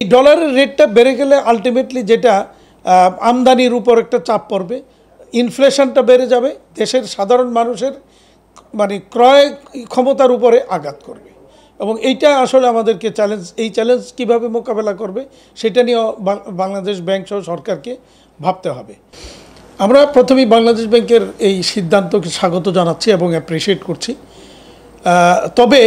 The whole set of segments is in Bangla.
এই ডলারের রেটটা বেড়ে গেলে আলটিমেটলি যেটা আমদানির উপর একটা চাপ পড়বে, ইনফ্লেশনটা বেড়ে যাবে, দেশের সাধারণ মানুষের মানে ক্রয় ক্ষমতার উপরে আঘাত করবে। এবং এইটা আসলে আমাদেরকে এই চ্যালেঞ্জ কীভাবে মোকাবেলা করবে সেটা নিয়ে বাংলাদেশ ব্যাংক সহ সরকারকে ভাবতে হবে। আমরা প্রথমেই বাংলাদেশ ব্যাংকের এই সিদ্ধান্তকে স্বাগত জানাচ্ছি এবং অ্যাপ্রিসিয়েট করছি। তবে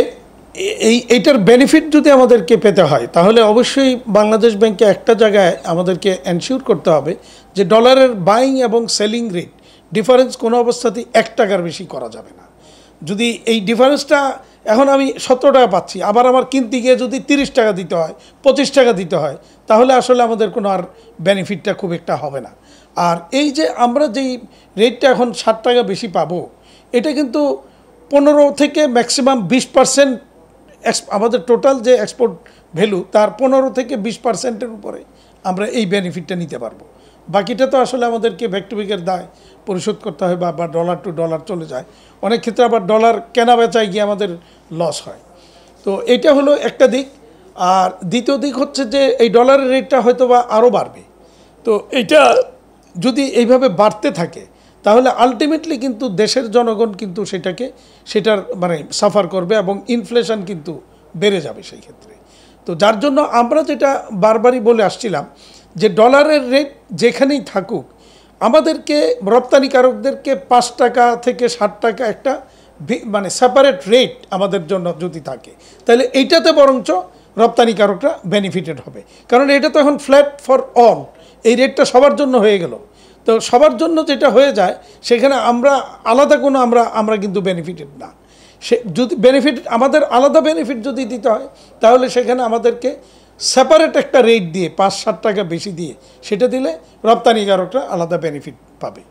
এইটার বেনিফিট যদি আমাদেরকে পেতে হয় তাহলে অবশ্যই বাংলাদেশ ব্যাংকে একটা জায়গায় আমাদেরকে এনশিওর করতে হবে যে ডলারের বাইং এবং সেলিং রেট ডিফারেন্স কোনো অবস্থাতেই 1 টাকার বেশি করা যাবে না। যদি এই ডিফারেন্সটা এখন আমি 17 টাকা পাচ্ছি, আবার আমার কিনতে গিয়ে যদি 30 টাকা দিতে হয়, 25 টাকা দিতে হয়, তাহলে আসলে আমাদের কোনো আর বেনিফিটটা খুব একটা হবে না। আর এই যে আমরা যেই রেটটা এখন 60 টাকা বেশি পাবো, এটা কিন্তু 15 থেকে ম্যাক্সিমাম 20% আমাদের টোটাল যে এক্সপোর্ট ভ্যালু তার 15 থেকে 20%-এর উপরে আমরা এই বেনিফিটটা নিতে পারবো। বাকিটা তো আসলে আমাদেরকে ব্যাক টু ব্যাকের দায় পরিশোধ করতে হয় বা ডলার টু ডলার চলে যায়। অনেক ক্ষেত্রে আবার ডলার কেনা বেচায় গিয়ে আমাদের লস হয়। তো এটা হলো একটা দিক। আর দ্বিতীয় দিক হচ্ছে যে এই ডলারের রেটটা হয়তো বা আরও বাড়বে। তো এইটা যদি এইভাবে বাড়তে থাকে তাহলে আলটিমেটলি কিন্তু দেশের জনগণ কিন্তু সেটার মানে সাফার করবে এবং ইনফ্লেশন কিন্তু বেড়ে যাবে সেই ক্ষেত্রে। তো যার জন্য আমরা যেটা বারবারই বলে আসছিলাম যে ডলারের রেট যেখানেই থাকুক আমাদেরকে রপ্তানিকারকদেরকে 5 টাকা থেকে 60 টাকা একটা মানে সেপারেট রেট আমাদের জন্য যদি থাকে তাহলে এইটাতে বরঞ্চ রপ্তানিকারকরা বেনিফিটেড হবে। কারণ এটা তো এখন ফ্ল্যাট ফর অল, এই রেটটা সবার জন্য হয়ে গেল। তো সবার জন্য যেটা হয়ে যায় সেখানে আমরা আলাদা কোনো আমরা কিন্তু বেনিফিটেড না। সে যদি আমাদের আলাদা বেনিফিট যদি দিতে হয় তাহলে সেখানে আমাদেরকে সেপারেট একটা রেট দিয়ে 5-7 টাকা বেশি দিয়ে সেটা দিলে রপ্তানিকারকরা আলাদা বেনিফিট পাবে।